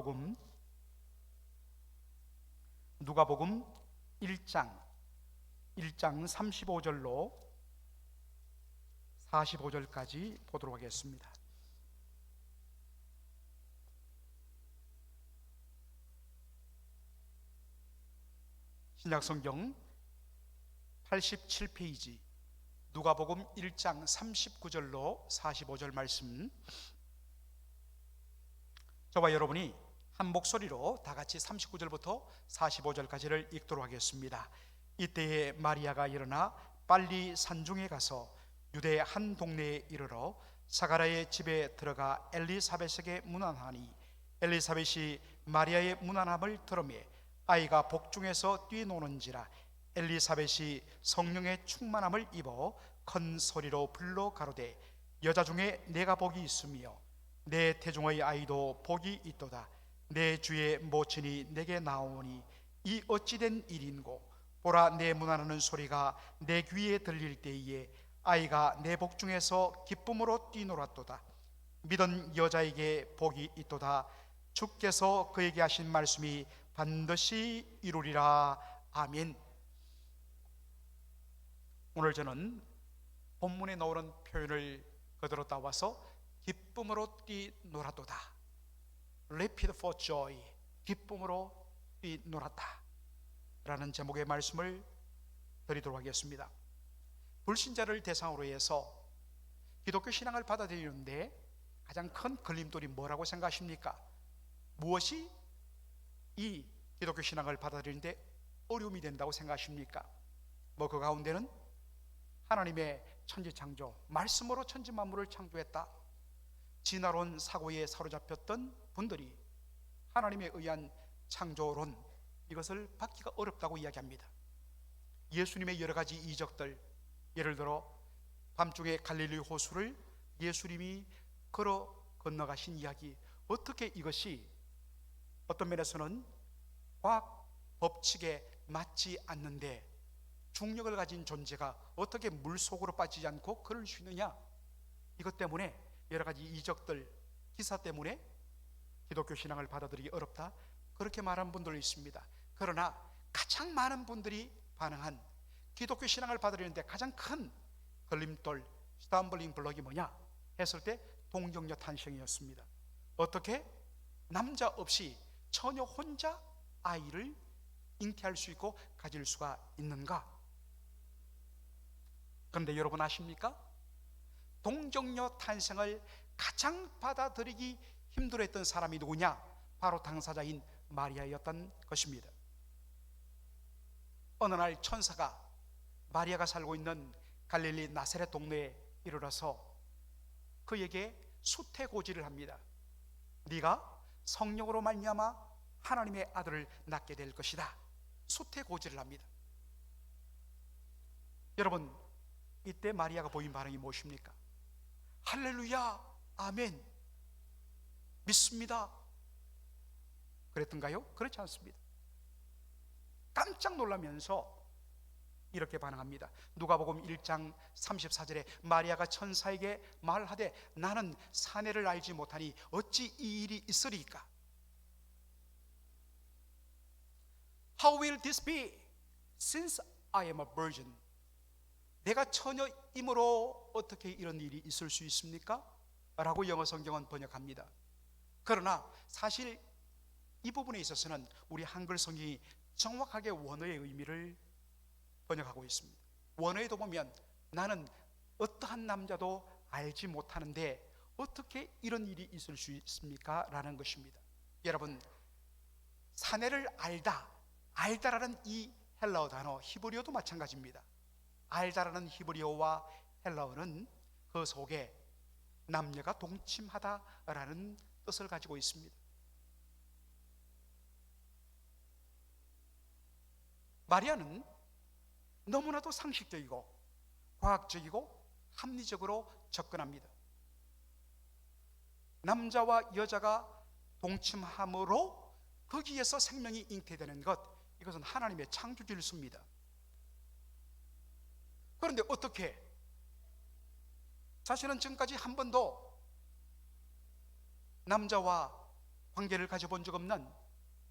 복음 누가복음 1장 35절로 45절까지 보도록 하겠습니다. 신약성경 87페이지 누가복음 1장 39절로 45절 말씀, 저와 여러분이 한 목소리로 다 같이 39절부터 45절까지를 읽도록 하겠습니다. 이때에 마리아가 일어나 빨리 산중에 가서 유대 한 동네에 이르러 사가랴의 집에 들어가 엘리사벳에게 문안하니, 엘리사벳이 마리아의 문안함을 들으매 아이가 복중에서 뛰노는지라. 엘리사벳이 성령의 충만함을 입어 큰 소리로 불러 가로되, 여자 중에 내가 복이 있으며 내 태중의 아이도 복이 있도다. 내 주의 모친이 내게 나오니 이 어찌된 일인고, 보라, 내 문안하는 소리가 내 귀에 들릴 때에 아이가 내 복중에서 기쁨으로 뛰놀았도다. 믿은 여자에게 복이 있도다. 주께서 그에게 하신 말씀이 반드시 이루리라. 아멘. 오늘 저는 본문에 나오는 표현을 그대로 따와서 기쁨으로 뛰놀았도다, Leaped for joy, 기쁨으로 뛰놀았다 라는 제목의 말씀을 드리도록 하겠습니다. 불신자를 대상으로 해서 기독교 신앙을 받아들이는데 가장 큰 걸림돌이 뭐라고 생각하십니까? 무엇이 이 기독교 신앙을 받아들이는데 어려움이 된다고 생각하십니까? 그 가운데는 하나님의 천지창조, 말씀으로 천지 만물을 창조했다, 진화론 사고에 사로잡혔던 분들이 하나님에 의한 창조론, 이것을 받기가 어렵다고 이야기합니다. 예수님의 여러 가지 이적들, 예를 들어 밤중에 갈릴리 호수를 예수님이 걸어 건너가신 이야기, 어떻게 이것이 어떤 면에서는 과학 법칙에 맞지 않는데 중력을 가진 존재가 어떻게 물속으로 빠지지 않고 걸을 수 있느냐, 이것 때문에 여러 가지 이적들, 기사 때문에 기독교 신앙을 받아들이기 어렵다, 그렇게 말한 분들도 있습니다. 그러나 가장 많은 분들이 반응한 기독교 신앙을 받아들이는데 가장 큰 걸림돌, 스탬블링 블럭이 뭐냐 했을 때 동정녀 탄생이었습니다. 어떻게 남자 없이 처녀 혼자 아이를 잉태할 수 있고 가질 수가 있는가? 그런데 여러분 아십니까? 동정녀 탄생을 가장 받아들이기 힘들어했던 사람이 누구냐? 바로 당사자인 마리아였던 것입니다. 어느 날 천사가 마리아가 살고 있는 갈릴리 나사렛 동네에 이르러서 그에게 수태고지를 합니다. 네가 성령으로 말미암아 하나님의 아들을 낳게 될 것이다. 수태고지를 합니다. 여러분, 이때 마리아가 보인 반응이 무엇입니까? 할렐루야, 아멘, 믿습니다, 그랬던가요? 그렇지 않습니다. 깜짝 놀라면서 이렇게 반응합니다. 누가복음 1장 34절에 마리아가 천사에게 말하되, 나는 사내를 알지 못하니 어찌 이 일이 있으리까? How will this be since I am a virgin? 내가 처녀이므로 어떻게 이런 일이 있을 수 있습니까? 라고 영어 성경은 번역합니다. 그러나 사실 이 부분에 있어서는 우리 한글 성경이 정확하게 원어의 의미를 번역하고 있습니다. 원어에도 보면 나는 어떠한 남자도 알지 못하는데 어떻게 이런 일이 있을 수 있습니까? 라는 것입니다. 여러분, 사내를 알다라는 이 헬라어 단어, 히브리어도 마찬가지입니다. 알다라는 히브리어와 헬라어는 그 속에 남녀가 동침하다라는 뜻을 가지고 있습니다. 마리아는 너무나도 상식적이고 과학적이고 합리적으로 접근합니다. 남자와 여자가 동침함으로 거기에서 생명이 잉태되는 것, 이것은 하나님의 창조 질서입니다. 그런데 어떻게, 사실은 지금까지 한 번도 남자와 관계를 가져본 적 없는,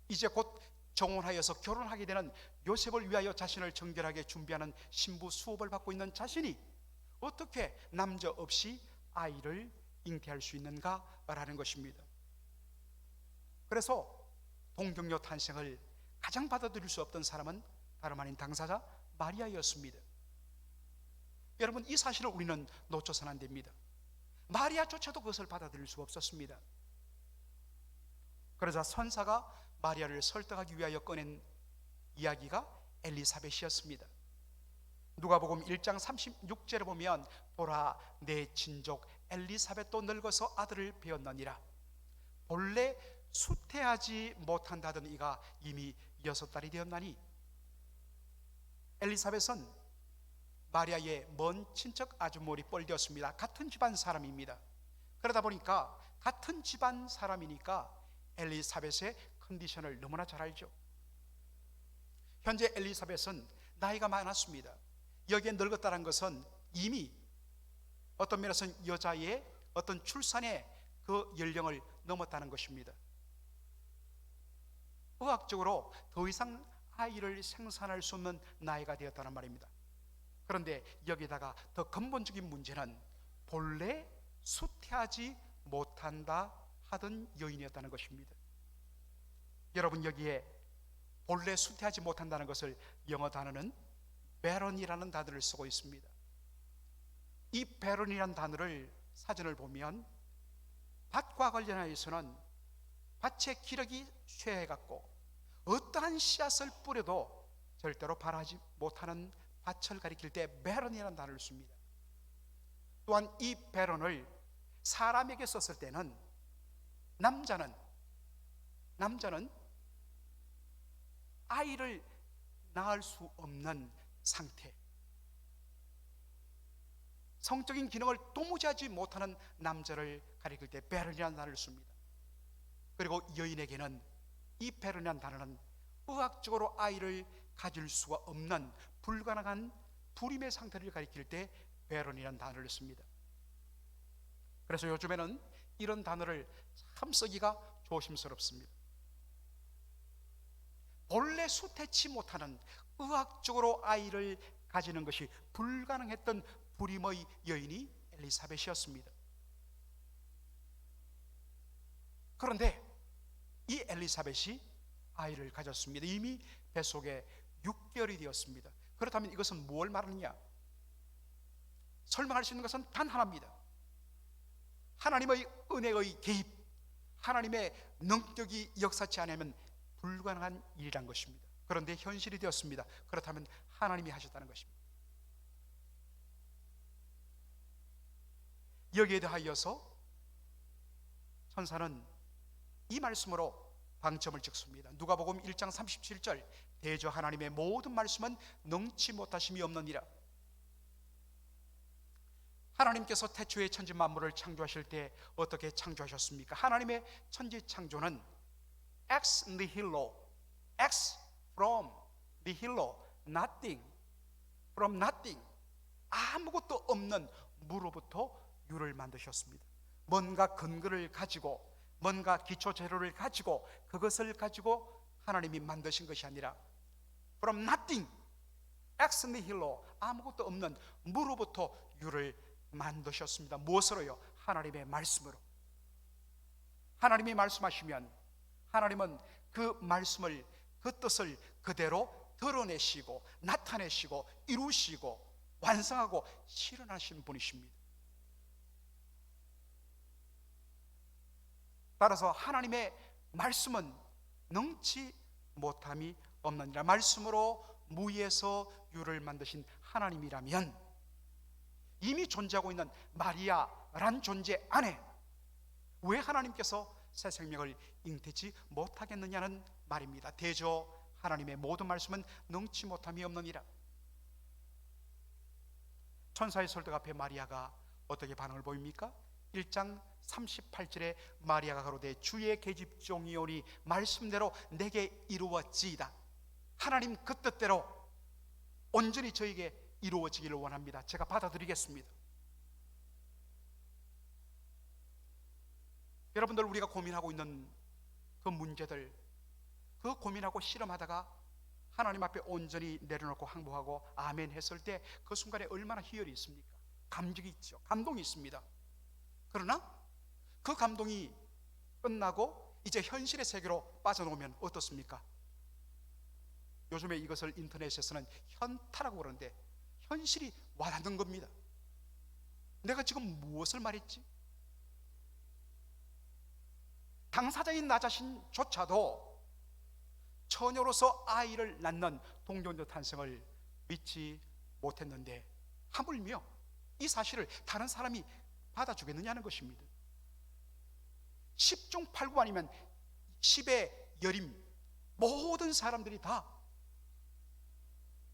이제 곧 정혼하여서 결혼하게 되는 요셉을 위하여 자신을 정결하게 준비하는 신부 수업을 받고 있는 자신이 어떻게 남자 없이 아이를 잉태할 수 있는가라는 것입니다. 그래서 동정녀 탄생을 가장 받아들일 수 없던 사람은 다름 아닌 당사자 마리아였습니다. 여러분, 이 사실을 우리는 놓쳐서는 안 됩니다. 마리아조차도 그것을 받아들일 수가 없었습니다. 그러자 선사가 마리아를 설득하기 위하여 꺼낸 이야기가 엘리사벳이었습니다. 누가복음 1장 36절에 보면 보라, 내 친족 엘리사벳도 늙어서 아들을 배었느니라. 본래 수태하지 못한다던 이가 이미 6달이 되었나니, 엘리사벳은 마리아의 먼 친척 아주머니 뻘되었습니다. 같은 집안 사람입니다. 그러다 보니까 같은 집안 사람이니까 엘리사벳의 컨디션을 너무나 잘 알죠. 현재 엘리사벳은 나이가 많았습니다. 여기에 늙었다는 것은 이미 어떤 면에서는 여자의 어떤 출산의 그 연령을 넘었다는 것입니다. 의학적으로 더 이상 아이를 생산할 수 없는 나이가 되었다는 말입니다. 그런데 여기다가 더 근본적인 문제는 본래 수태하지 못한다 하던 여인이었다는 것입니다. 여러분, 여기에 본래 수태하지 못한다는 것을 영어 단어는 barren이라는 단어를 쓰고 있습니다. 이 barren이라는 단어를 사전을 보면 밭과 관련하여서는 밭의 기력이 쇠해갖고 어떠한 씨앗을 뿌려도 절대로 발하지 못하는 밭을 가리킬 때 barren이라는 단어를 씁니다. 또한 이 barren을 사람에게 썼을 때는 남자는 아이를 낳을 수 없는 상태, 성적인 기능을 도무지 하지 못하는 남자를 가리킬 때 barren이라는 단어를 씁니다. 그리고 여인에게는 이 barren이라는 단어는 의학적으로 아이를 가질 수가 없는 불가능한 불임의 상태를 가리킬 때 barren이라는 단어를 씁니다. 그래서 요즘에는 이런 단어를 참 쓰기가 조심스럽습니다. 본래 수태치 못하는, 의학적으로 아이를 가지는 것이 불가능했던 불임의 여인이 엘리사벳이었습니다. 그런데 이 엘리사벳이 아이를 가졌습니다. 이미 뱃속에 6개월이 되었습니다. 그렇다면 이것은 뭘 말하느냐? 설명할 수 있는 것은 단 하나입니다. 하나님의 은혜의 개입, 하나님의 능력이 역사치 않으면 불가능한 일이란 것입니다. 그런데 현실이 되었습니다. 그렇다면 하나님이 하셨다는 것입니다. 여기에 대하여서 천사는 이 말씀으로 방점을 찍습니다. 누가복음 1장 37절, 대저 하나님의 모든 말씀은 능치 못하심이 없느니라. 하나님께서 태초에 천지 만물을 창조하실 때 어떻게 창조하셨습니까? 하나님의 천지 창조는 ex nihilo, ex from nihilo, nothing, from nothing, 아무것도 없는 무로부터 유를 만드셨습니다. 뭔가 근거를 가지고, 뭔가 기초 재료를 가지고, 그것을 가지고 하나님이 만드신 것이 아니라 from nothing, ex nihilo, 아무것도 없는 무로부터 유를 만드셨습니다. 무엇으로요? 하나님의 말씀으로. 하나님이 말씀하시면 하나님은 그 말씀을, 그 뜻을 그대로 드러내시고 나타내시고 이루시고 완성하고 실현하시는 분이십니다. 따라서 하나님의 말씀은 능치 못함이 없느니라. 말씀으로 무에서 유를 만드신 하나님이라면 이미 존재하고 있는 마리아란 존재 안에 왜 하나님께서 새 생명을 잉태치 못하겠느냐는 말입니다. 대저 하나님의 모든 말씀은 능치 못함이 없느니라. 천사의 설득 앞에 마리아가 어떻게 반응을 보입니까? 1장 38절에 마리아가 가로되 주의 계집종이오니 말씀대로 내게 이루어지이다. 하나님 그 뜻대로 온전히 저에게 이루어지기를 원합니다. 제가 받아들이겠습니다. 여러분들, 우리가 고민하고 있는 그 문제들, 그 고민하고 씨름하다가 하나님 앞에 온전히 내려놓고 항복하고 아멘 했을 때 그 순간에 얼마나 희열이 있습니까? 감격이 있죠. 감동이 있습니다. 그러나 그 감동이 끝나고 이제 현실의 세계로 빠져나오면 어떻습니까? 요즘에 이것을 인터넷에서는 현타라고 그러는데 현실이 와닿는 겁니다. 내가 지금 무엇을 말했지? 당사자인 나 자신조차도 처녀로서 아이를 낳는 동정녀 탄생을 믿지 못했는데 하물며 이 사실을 다른 사람이 받아주겠느냐는 것입니다. 10중 8구 아니면 10의 여림, 모든 사람들이 다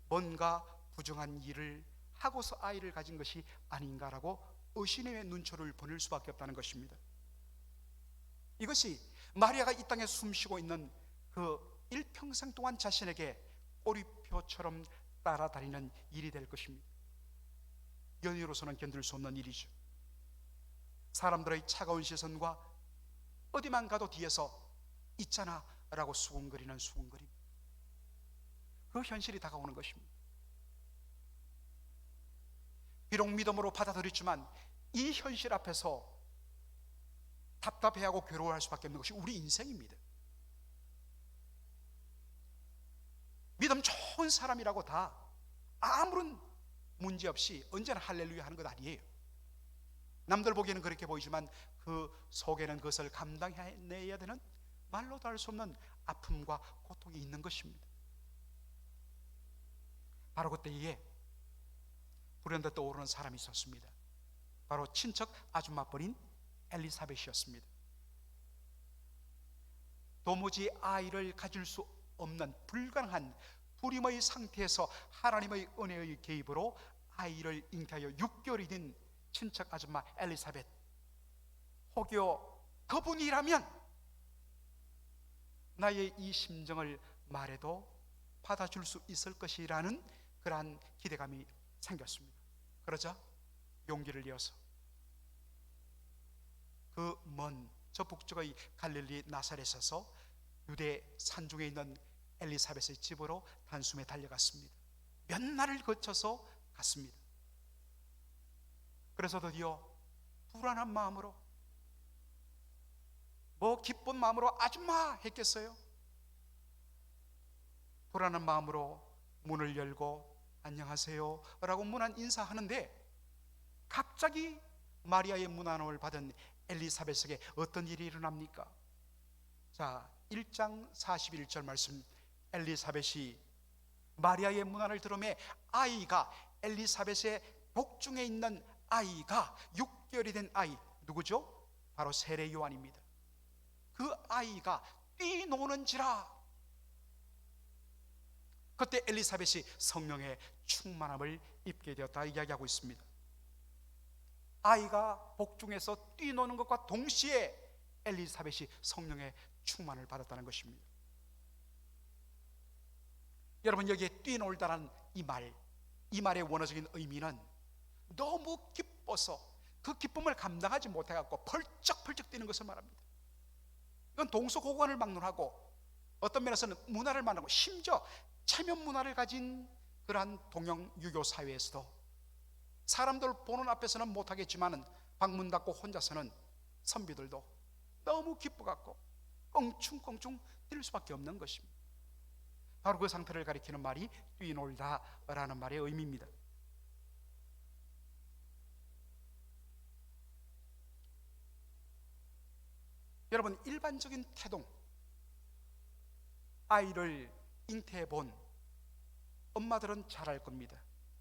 뭔가 부정한 일을 하고서 아이를 가진 것이 아닌가라고 의심의 눈초를 보낼 수밖에 없다는 것입니다. 이것이 마리아가 이 땅에 숨쉬고 있는 그 일평생 동안 자신에게 꼬리표처럼 따라다니는 일이 될 것입니다. 연인으로서는 견딜 수 없는 일이죠. 사람들의 차가운 시선과 어디만 가도 뒤에서 있잖아 라고 수군거리는 수군거림, 그 현실이 다가오는 것입니다. 비록 믿음으로 받아들였지만 이 현실 앞에서 답답해하고 괴로워할 수밖에 없는 것이 우리 인생입니다. 믿음 좋은 사람이라고 다 아무런 문제 없이 언제나 할렐루야 하는 것 아니에요. 남들 보기에는 그렇게 보이지만 그 속에는 그것을 감당해내야 되는 말로도 할 수 없는 아픔과 고통이 있는 것입니다. 바로 그때에 불현듯 떠오르는 사람이 있었습니다. 바로 친척 아줌마뻘인 엘리사벳이었습니다. 도무지 아이를 가질 수 없는 불가능한 불임의 상태에서 하나님의 은혜의 개입으로 아이를 잉태하여 6개월이 된 친척 아줌마 엘리사벳, 혹여 그분이라면 나의 이 심정을 말해도 받아줄 수 있을 것이라는 그러한 기대감이 생겼습니다. 그러자 용기를 내어서 그 먼 저 북쪽의 갈릴리 나사렛에서 유대 산중에 있는 엘리사벳의 집으로 단숨에 달려갔습니다. 몇 날을 거쳐서 갔습니다. 그래서 드디어 불안한 마음으로, 뭐 기쁜 마음으로 아줌마 했겠어요? 불안한 마음으로 문을 열고 안녕하세요 라고 문 안 인사하는데 갑자기 마리아의 문안을 받은 엘리사벳에게 어떤 일이 일어납니까? 자, 1장 41절 말씀, 엘리사벳이 마리아의 문안을 들으며 아이가, 엘리사벳의 복중에 있는 아이가 6개월이 된 아이, 누구죠? 바로 세례 요한입니다. 그 아이가 뛰노는지라. 그때 엘리사벳이 성령의 충만함을 입게 되었다 이야기하고 있습니다. 아이가 복중에서 뛰노는 것과 동시에 엘리사벳이 성령의 충만을 받았다는 것입니다. 여러분, 여기에 뛰놀다라는 이 말의 원어적인 의미는 너무 기뻐서 그 기쁨을 감당하지 못해갖고 펄쩍펄쩍 뛰는 것을 말합니다. 이건 동서고관을 막론하고 어떤 면에서는 문화를 말하고 심지어 체면 문화를 가진 그러한 동양 유교 사회에서도 사람들 보는 앞에서는 못하겠지만 방문 닫고 혼자서는 선비들도 너무 기뻐갖고 껑충껑충 뛸 수밖에 없는 것입니다. 바로 그 상태를 가리키는 말이 뛰놀다라는 말의 의미입니다. 여러분, 일반적인 태동, 아이를 잉태해본 엄마들은 잘 알 겁니다.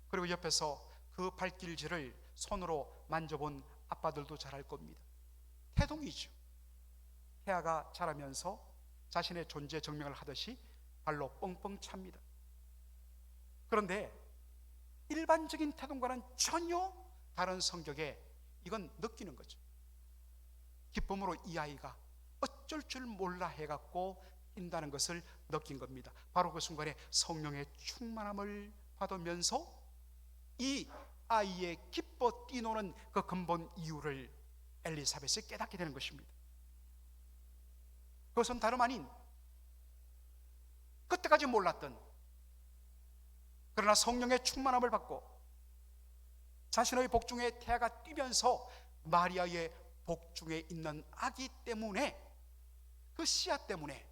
그리고 옆에서 그 발길질을 손으로 만져본 아빠들도 잘 알 겁니다. 태동이죠. 태아가 자라면서 자신의 존재 증명을 하듯이 발로 뻥뻥 찹니다. 그런데 일반적인 태동과는 전혀 다른 성격에 이건 느끼는 거죠. 기쁨으로 이 아이가 어쩔 줄 몰라 해갖고 뛴다는 것을 느낀 겁니다. 바로 그 순간에 성령의 충만함을 받으면서 이 아이의 기뻐 뛰노는 그 근본 이유를 엘리사벳이 깨닫게 되는 것입니다. 그것은 다름 아닌 그때까지 몰랐던, 그러나 성령의 충만함을 받고 자신의 복중에 태아가 뛰면서 마리아의 복중에 있는 아기 때문에, 그 씨앗 때문에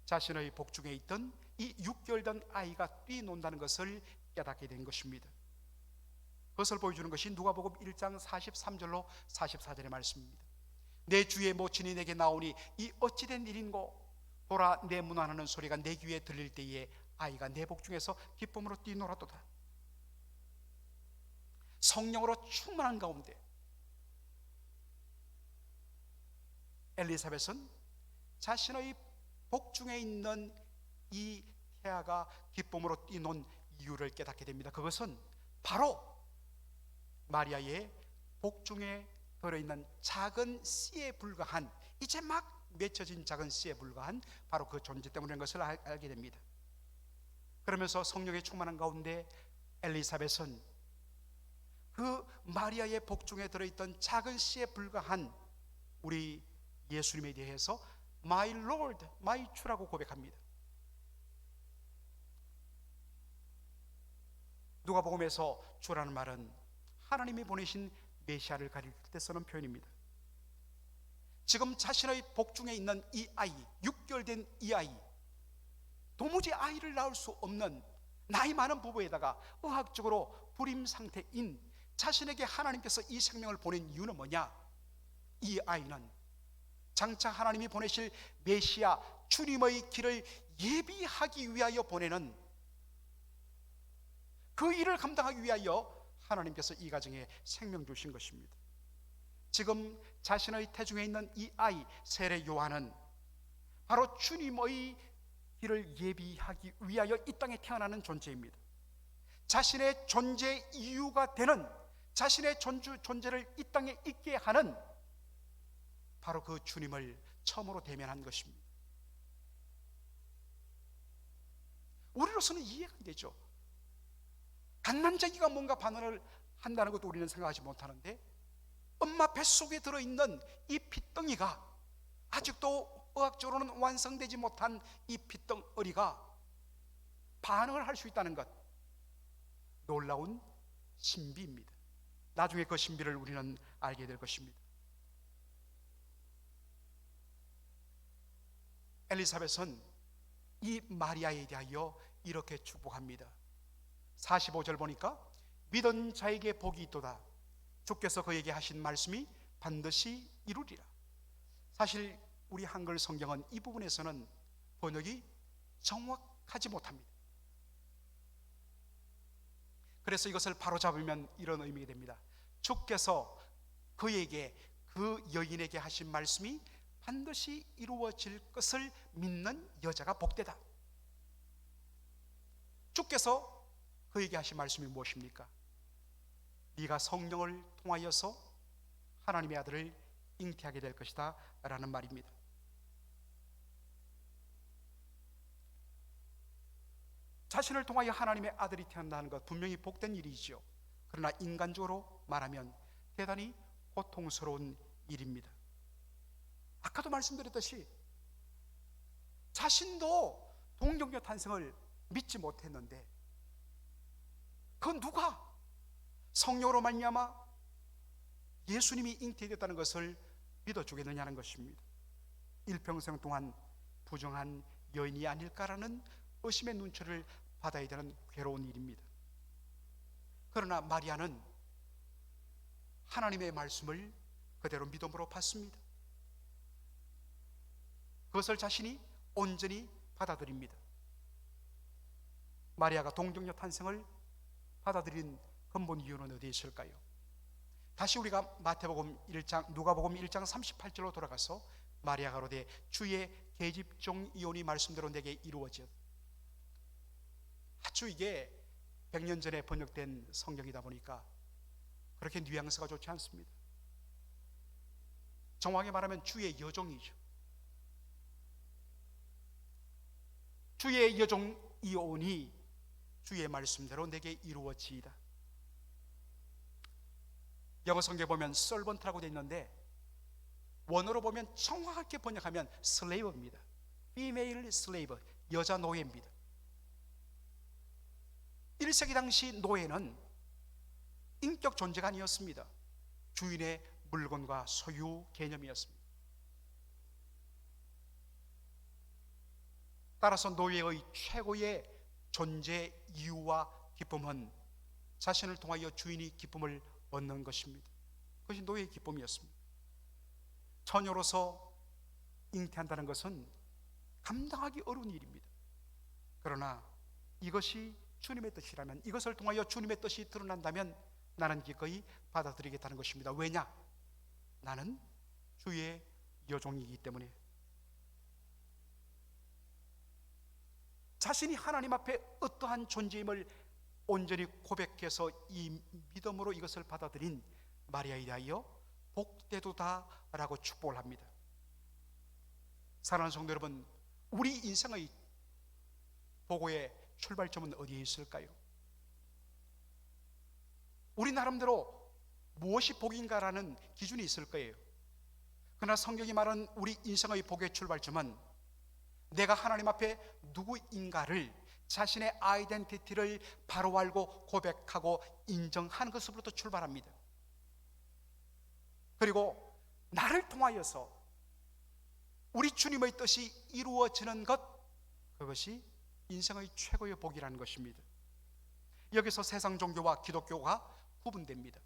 자신의 복중에 있던 이 6개월 된 아이가 뛰논다는 것을 깨닫게 된 것입니다. 그것을 보여주는 것이 누가복음 1장 43절로 44절의 말씀입니다. 내 주의 모친이 내게 나오니 이 어찌된 일인고, 보라 내 문안하는 소리가 내 귀에 들릴 때에 아이가 내 복중에서 기쁨으로 뛰놀았도다. 성령으로 충만한 가운데 엘리사벳은 자신의 복중에 있는 이 태아가 기쁨으로 뛰논 이유를 깨닫게 됩니다. 그것은 바로 마리아의 복중에 들어있는 작은 씨에 불과한, 이제 막 맺혀진 작은 씨에 불과한 바로 그 존재 때문인 것을 알게 됩니다. 그러면서 성령의 충만한 가운데 엘리사벳은 그 마리아의 복중에 들어있던 작은 씨에 불과한 우리 예수님에 대해서 My Lord, My 주라고 고백합니다. 누가복음에서 주라는 말은 하나님이 보내신 메시아를 가릴 때 쓰는 표현입니다. 지금 자신의 복중에 있는 이 아이, 6개월 된 이 아이, 도무지 아이를 낳을 수 없는 나이 많은 부부에다가 의학적으로 불임 상태인 자신에게 하나님께서 이 생명을 보낸 이유는 뭐냐? 이 아이는 장차 하나님이 보내실 메시아 주님의 길을 예비하기 위하여 보내는, 그 일을 감당하기 위하여 하나님께서 이 가정에 생명 주신 것입니다. 지금 자신의 태중에 있는 이 아이 세례 요한은 바로 주님의 길을 예비하기 위하여 이 땅에 태어나는 존재입니다. 자신의 존재 이유가 되는, 자신의 존재를 이 땅에 있게 하는 바로 그 주님을 처음으로 대면한 것입니다. 우리로서는 이해가 안 되죠. 갓난자기가 뭔가 반응을 한다는 것도 우리는 생각하지 못하는데, 엄마 뱃속에 들어있는 이 핏덩이가, 아직도 의학적으로는 완성되지 못한 이 핏덩어리가 반응을 할 수 있다는 것, 놀라운 신비입니다. 나중에 그 신비를 우리는 알게 될 것입니다. 엘리사벳은 이 마리아에 대하여 이렇게 축복합니다. 45절 보니까 믿은 자에게 복이 있도다. 주께서 그에게 하신 말씀이 반드시 이루리라. 사실 우리 한글 성경은 이 부분에서는 번역이 정확하지 못합니다. 그래서 이것을 바로잡으면 이런 의미가 됩니다. 주께서 그에게, 그 여인에게 하신 말씀이 반드시 이루어질 것을 믿는 여자가 복되다. 주께서 그에게 하신 말씀이 무엇입니까? 네가 성령을 통하여서 하나님의 아들을 잉태하게 될 것이다 라는 말입니다. 자신을 통하여 하나님의 아들이 태어난다는 것, 분명히 복된 일이죠. 그러나 인간적으로 말하면 대단히 고통스러운 일입니다. 아까도 말씀드렸듯이 자신도 동정녀 탄생을 믿지 못했는데, 그건 누가 성령으로 말미암아 예수님이 잉태되었다는 것을 믿어주겠느냐는 것입니다. 일평생 동안 부정한 여인이 아닐까라는 의심의 눈초리를 받아야 되는 괴로운 일입니다. 그러나 마리아는 하나님의 말씀을 그대로 믿음으로 받습니다. 그것을 자신이 온전히 받아들입니다. 마리아가 동정녀 탄생을 받아들인 근본 이유는 어디에 있을까요? 다시 우리가 누가복음 1장 38절로 돌아가서 마리아가 이르되 주의 계집종 이온이 말씀대로 내게 이루어졌. 아주 이게 100년 전에 번역된 성경이다 보니까 그렇게 뉘앙스가 좋지 않습니다. 정확히 말하면 주의 여종이죠. 주의 여종 이온이 주의 말씀대로 내게 이루어지이다. 영어 성경에 보면 servant라고 되어 있는데, 원어로 보면 정확하게 번역하면 슬레이브입니다. female slave, 여자 노예입니다. 1세기 당시 노예는 인격 존재가 아니었습니다. 주인의 물건과 소유 개념이었습니다. 따라서 노예의 최고의 존재 이유와 기쁨은 자신을 통하여 주인이 기쁨을 얻는 것입니다. 그것이 노예의 기쁨이었습니다. 처녀로서 잉태한다는 것은 감당하기 어려운 일입니다. 그러나 이것이 주님의 뜻이라면, 이것을 통하여 주님의 뜻이 드러난다면 나는 기꺼이 받아들이겠다는 것입니다. 왜냐? 나는 주의 여종이기 때문에. 자신이 하나님 앞에 어떠한 존재임을 온전히 고백해서 이 믿음으로 이것을 받아들인 마리아에 대하여 복되도다라고 축복을 합니다. 사랑하는 성도 여러분, 우리 인생의 보고의 출발점은 어디에 있을까요? 우리 나름대로 무엇이 복인가라는 기준이 있을 거예요. 그러나 성경이 말하는 우리 인생의 복의 출발점은 내가 하나님 앞에 누구인가를, 자신의 아이덴티티를 바로 알고 고백하고 인정하는 것으로부터 출발합니다. 그리고 나를 통하여서 우리 주님의 뜻이 이루어지는 것, 그것이 인생의 최고의 복이라는 것입니다. 여기서 세상 종교와 기독교가 구분됩니다.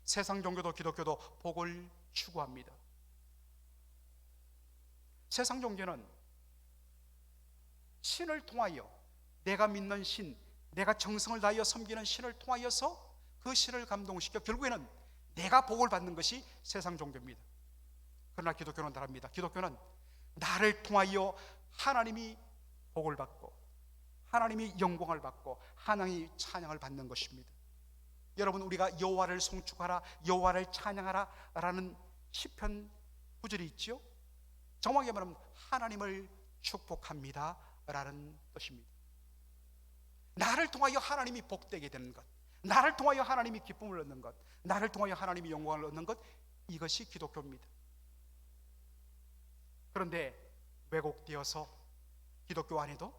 세상 종교도 기독교도 복을 추구합니다. 세상 종교는 신을 통하여, 내가 믿는 신, 내가 정성을 다하여 섬기는 신을 통하여서 그 신을 감동시켜 결국에는 내가 복을 받는 것이 세상 종교입니다. 그러나 기독교는 다릅니다. 기독교는 나를 통하여 하나님이 복을 받고 하나님이 영광을 받고 하나님이 찬양을 받는 것입니다. 여러분, 우리가 여호와를 송축하라, 여호와를 찬양하라 라는 시편 구절이 있죠. 정확히 말하면 하나님을 축복합니다 라는 뜻입니다. 나를 통하여 하나님이 복되게 되는 것, 나를 통하여 하나님이 기쁨을 얻는 것, 나를 통하여 하나님이 영광을 얻는 것, 이것이 기독교입니다. 그런데 왜곡되어서 기독교 안에도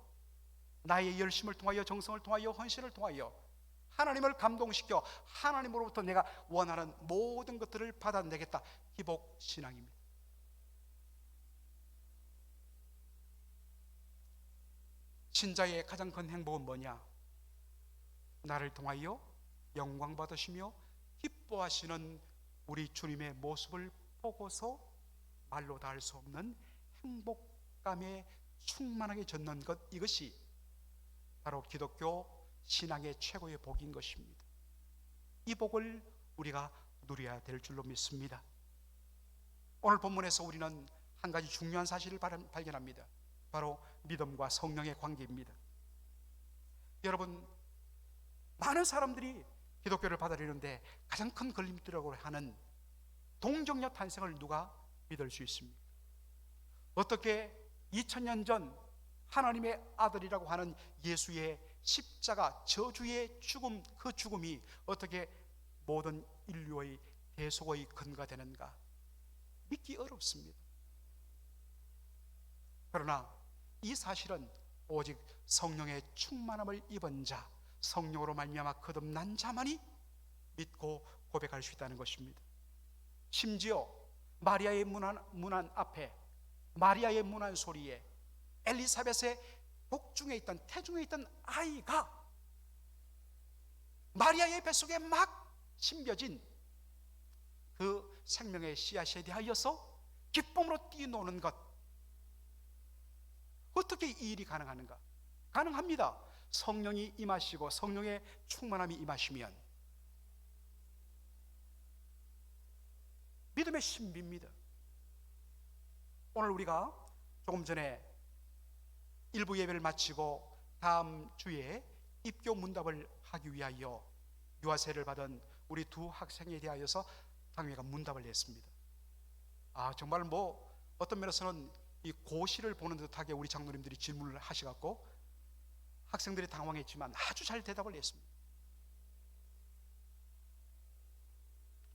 나의 열심을 통하여, 정성을 통하여, 헌신을 통하여 하나님을 감동시켜 하나님으로부터 내가 원하는 모든 것들을 받아내겠다, 기복신앙입니다. 신자의 가장 큰 행복은 뭐냐? 나를 통하여 영광 받으시며 기뻐하시는 우리 주님의 모습을 보고서 말로 다 할 수 없는 행복감에 충만하게 젖는 것, 이것이 바로 기독교 신앙의 최고의 복인 것입니다. 이 복을 우리가 누려야 될 줄로 믿습니다. 오늘 본문에서 우리는 한 가지 중요한 사실을 발견합니다. 바로 믿음과 성령의 관계입니다. 여러분, 많은 사람들이 기독교를 받아들이는데 가장 큰 걸림돌이라고 하는 동정녀 탄생을 누가 믿을 수 있습니까? 어떻게 2000년 전 하나님의 아들이라고 하는 예수의 십자가 저주의 죽음, 그 죽음이 어떻게 모든 인류의 대속의 근거가 되는가? 믿기 어렵습니다. 그러나 이 사실은 오직 성령의 충만함을 입은 자, 성령으로 말미암아 거듭난 자만이 믿고 고백할 수 있다는 것입니다. 심지어 마리아의 문안 앞에, 마리아의 문안 소리에 엘리사벳의 복중에 있던, 태중에 있던 아이가 마리아의 뱃속에 막 심겨진 그 생명의 씨앗에 대하여서 기쁨으로 뛰노는 것, 어떻게 이 일이 가능한가? 가능합니다. 성령이 임하시고 성령의 충만함이 임하시면 믿음의 신비입니다. 오늘 우리가 조금 전에 일부 예배를 마치고 다음 주에 입교 문답을 하기 위하여 유아세를 받은 우리 두 학생에 대하여서 당회가 문답을 냈습니다. 정말 어떤 면에서는 이 고시를 보는 듯하게 우리 장로님들이 질문을 하셔갖고 학생들이 당황했지만 아주 잘 대답을 했습니다.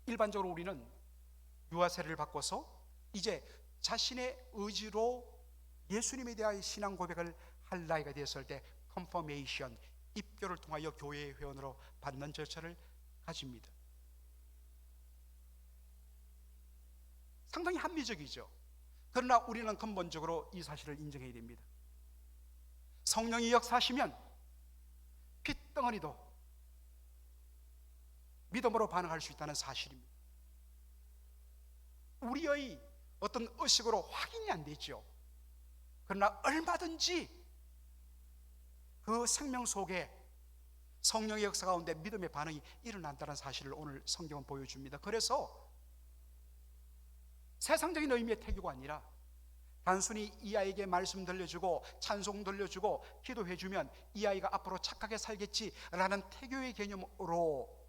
일반적으로 우리는 유아 세례를 받고서 이제 자신의 의지로 예수님에 대한 신앙 고백을 할 나이가 되었을 때 컨퍼메이션, 입교를 통하여 교회의 회원으로 받는 절차를 가집니다. 상당히 합리적이죠. 그러나 우리는 근본적으로 이 사실을 인정해야 됩니다. 성령이 역사하시면 핏덩어리도 믿음으로 반응할 수 있다는 사실입니다. 우리의 어떤 의식으로 확인이 안 되죠. 그러나 얼마든지 그 생명 속에 성령의 역사 가운데 믿음의 반응이 일어난다는 사실을 오늘 성경은 보여줍니다. 그래서 세상적인 의미의 태교가 아니라 단순히 이 아이에게 말씀 들려주고 찬송 들려주고 기도해주면 이 아이가 앞으로 착하게 살겠지라는 태교의 개념으로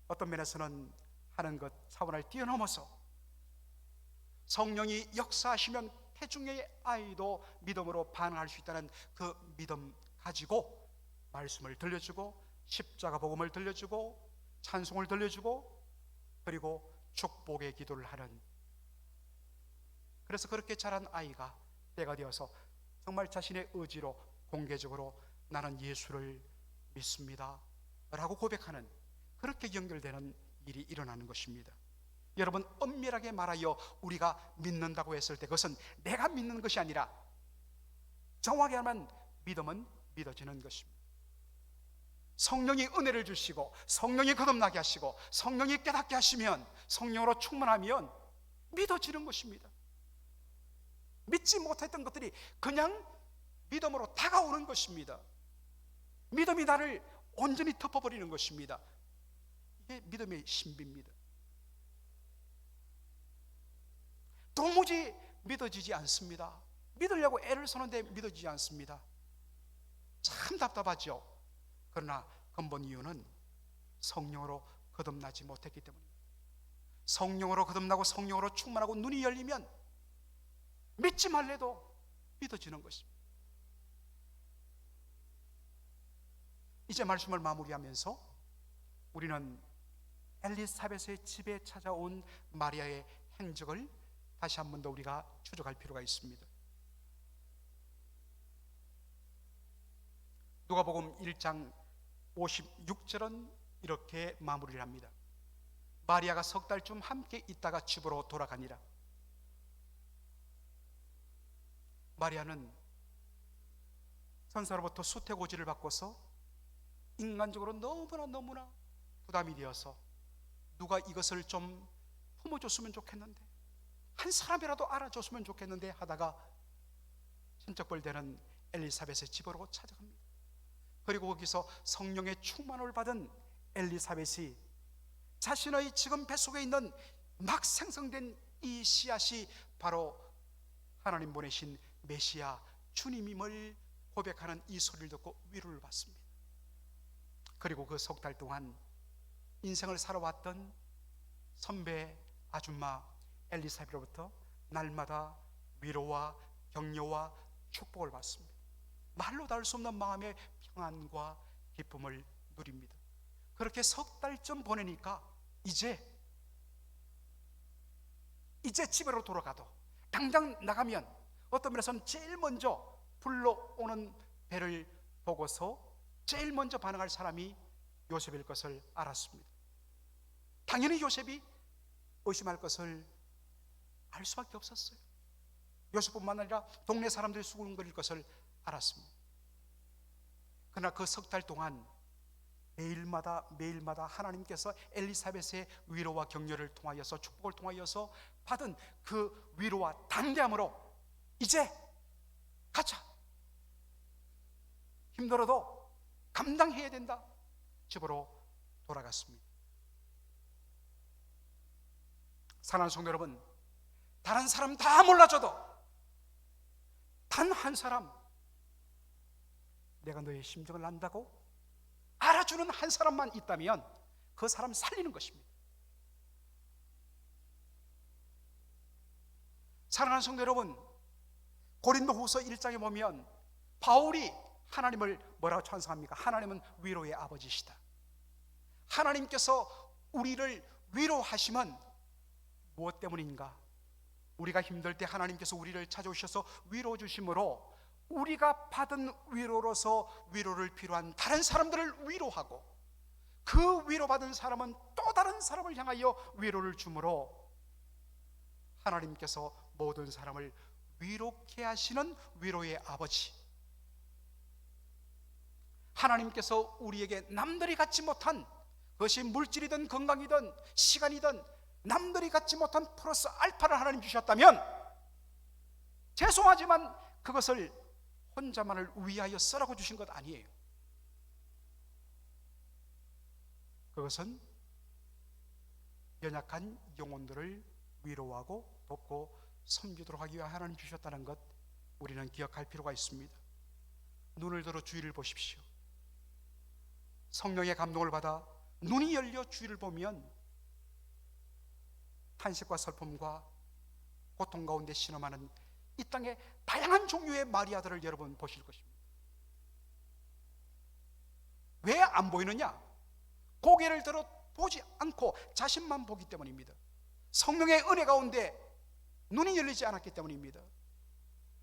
어떤 면에서는 하는 것 차원을 뛰어넘어서 성령이 역사하시면 태중의 아이도 믿음으로 반응할 수 있다는 그 믿음 가지고 말씀을 들려주고 십자가 복음을 들려주고 찬송을 들려주고 그리고 축복의 기도를 하는, 그래서 그렇게 자란 아이가 때가 되어서 정말 자신의 의지로 공개적으로 나는 예수를 믿습니다 라고 고백하는, 그렇게 연결되는 일이 일어나는 것입니다. 여러분, 엄밀하게 말하여 우리가 믿는다고 했을 때 그것은 내가 믿는 것이 아니라 정확하게 하면 믿음은 믿어지는 것입니다. 성령이 은혜를 주시고 성령이 거듭나게 하시고 성령이 깨닫게 하시면, 성령으로 충만하면 믿어지는 것입니다. 믿지 못했던 것들이 그냥 믿음으로 다가오는 것입니다. 믿음이 나를 온전히 덮어버리는 것입니다. 이게 믿음의 신비입니다. 도무지 믿어지지 않습니다. 믿으려고 애를 쓰는데 믿어지지 않습니다. 참 답답하죠. 그러나 근본 이유는 성령으로 거듭나지 못했기 때문입니다. 성령으로 거듭나고 성령으로 충만하고 눈이 열리면 믿지 말래도 믿어지는 것입니다. 이제 말씀을 마무리하면서 우리는 엘리사벳의 집에 찾아온 마리아의 행적을 다시 한 번 더 우리가 추적할 필요가 있습니다. 누가복음 1장 56절은 이렇게 마무리를 합니다. 마리아가 석 달쯤 함께 있다가 집으로 돌아가니라. 마리아는 천사로부터 수태고지를 받고서 인간적으로 너무나 부담이 되어서 누가 이것을 좀 품어줬으면 좋겠는데, 한 사람이라도 알아줬으면 좋겠는데 하다가 친척벌 되는 엘리사벳의 집으로 찾아갑니다. 그리고 거기서 성령의 충만을 받은 엘리사벳이 자신의 지금 뱃속에 있는 막 생성된 이 씨앗이 바로 하나님 보내신 메시아 주님임을 고백하는 이 소리를 듣고 위로를 받습니다. 그리고 그 석 달 동안 인생을 살아왔던 선배 아줌마 엘리사벳로부터 날마다 위로와 격려와 축복을 받습니다. 말로 닿을 수 없는 마음의 평안과 기쁨을 누립니다. 그렇게 석 달쯤 보내니까 이제 집으로 돌아가도 당장 나가면 어떤 면에서는 제일 먼저 불러오는 배를 보고서 제일 먼저 반응할 사람이 요셉일 것을 알았습니다. 당연히 요셉이 의심할 것을 알 수밖에 없었어요. 요셉뿐만 아니라 동네 사람들이 수군거릴 것을 알았습니다. 그러나 그 석 달 동안 매일마다 하나님께서 엘리사벳의 위로와 격려를 통하여서, 축복을 통하여서 받은 그 위로와 담대함으로 이제 가자, 힘들어도 감당해야 된다, 집으로 돌아갔습니다. 사랑하는 성도 여러분, 다른 사람 다 몰라줘도 단 한 사람, 내가 너의 심정을 안다고 알아주는 한 사람만 있다면 그 사람 살리는 것입니다. 사랑하는 성도 여러분, 고린도후서 1장에 보면 바울이 하나님을 뭐라고 찬송합니까? 하나님은 위로의 아버지시다. 하나님께서 우리를 위로하시면 무엇 때문인가? 우리가 힘들 때 하나님께서 우리를 찾아오셔서 위로 주심으로 우리가 받은 위로로서 위로를 필요한 다른 사람들을 위로하고, 그 위로받은 사람은 또 다른 사람을 향하여 위로를 주므로 하나님께서 모든 사람을 위롭게 하시는 위로의 아버지, 하나님께서 우리에게 남들이 갖지 못한, 그것이 물질이든 건강이든 시간이든 남들이 갖지 못한 플러스 알파를 하나님 주셨다면, 죄송하지만 그것을 혼자만을 위하여 쓰라고 주신 것 아니에요. 그것은 연약한 영혼들을 위로하고 돕고 섬기도록 하기 위해 하나님 주셨다는 것, 우리는 기억할 필요가 있습니다. 눈을 들어 주위를 보십시오. 성령의 감동을 받아 눈이 열려 주위를 보면 탄식과 슬픔과 고통 가운데 신음하는 이 땅의 다양한 종류의 마리아들을 여러분 보실 것입니다. 왜 안 보이느냐? 고개를 들어 보지 않고 자신만 보기 때문입니다. 성령의 은혜 가운데 눈이 열리지 않았기 때문입니다.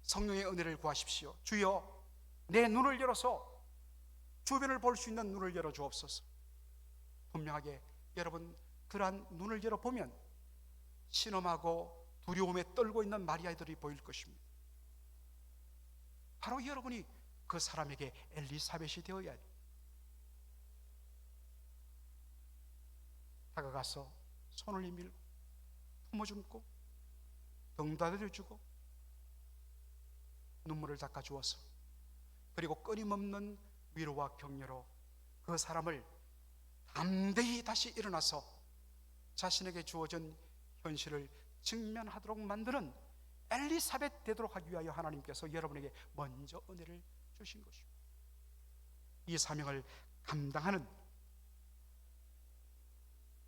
성령의 은혜를 구하십시오. 주여, 내 눈을 열어서 주변을 볼 수 있는 눈을 열어 주옵소서. 분명하게 여러분, 그러한 눈을 열어보면 신음하고 두려움에 떨고 있는 마리아들이 보일 것입니다. 바로 여러분이 그 사람에게 엘리사벳이 되어야 해요. 다가가서 손을 내밀고 품어주고 등 다려주고 눈물을 닦아주어서, 그리고 끊임없는 위로와 격려로 그 사람을 담대히 다시 일어나서 자신에게 주어진 현실을 직면하도록 만드는 엘리사벳 되도록 하기 위하여 하나님께서 여러분에게 먼저 은혜를 주신 것입니다. 이 사명을 감당하는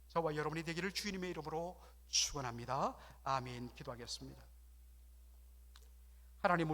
저와 여러분이 되기를 주님의 이름으로 축원합니다. 아멘. 기도하겠습니다. 하나님,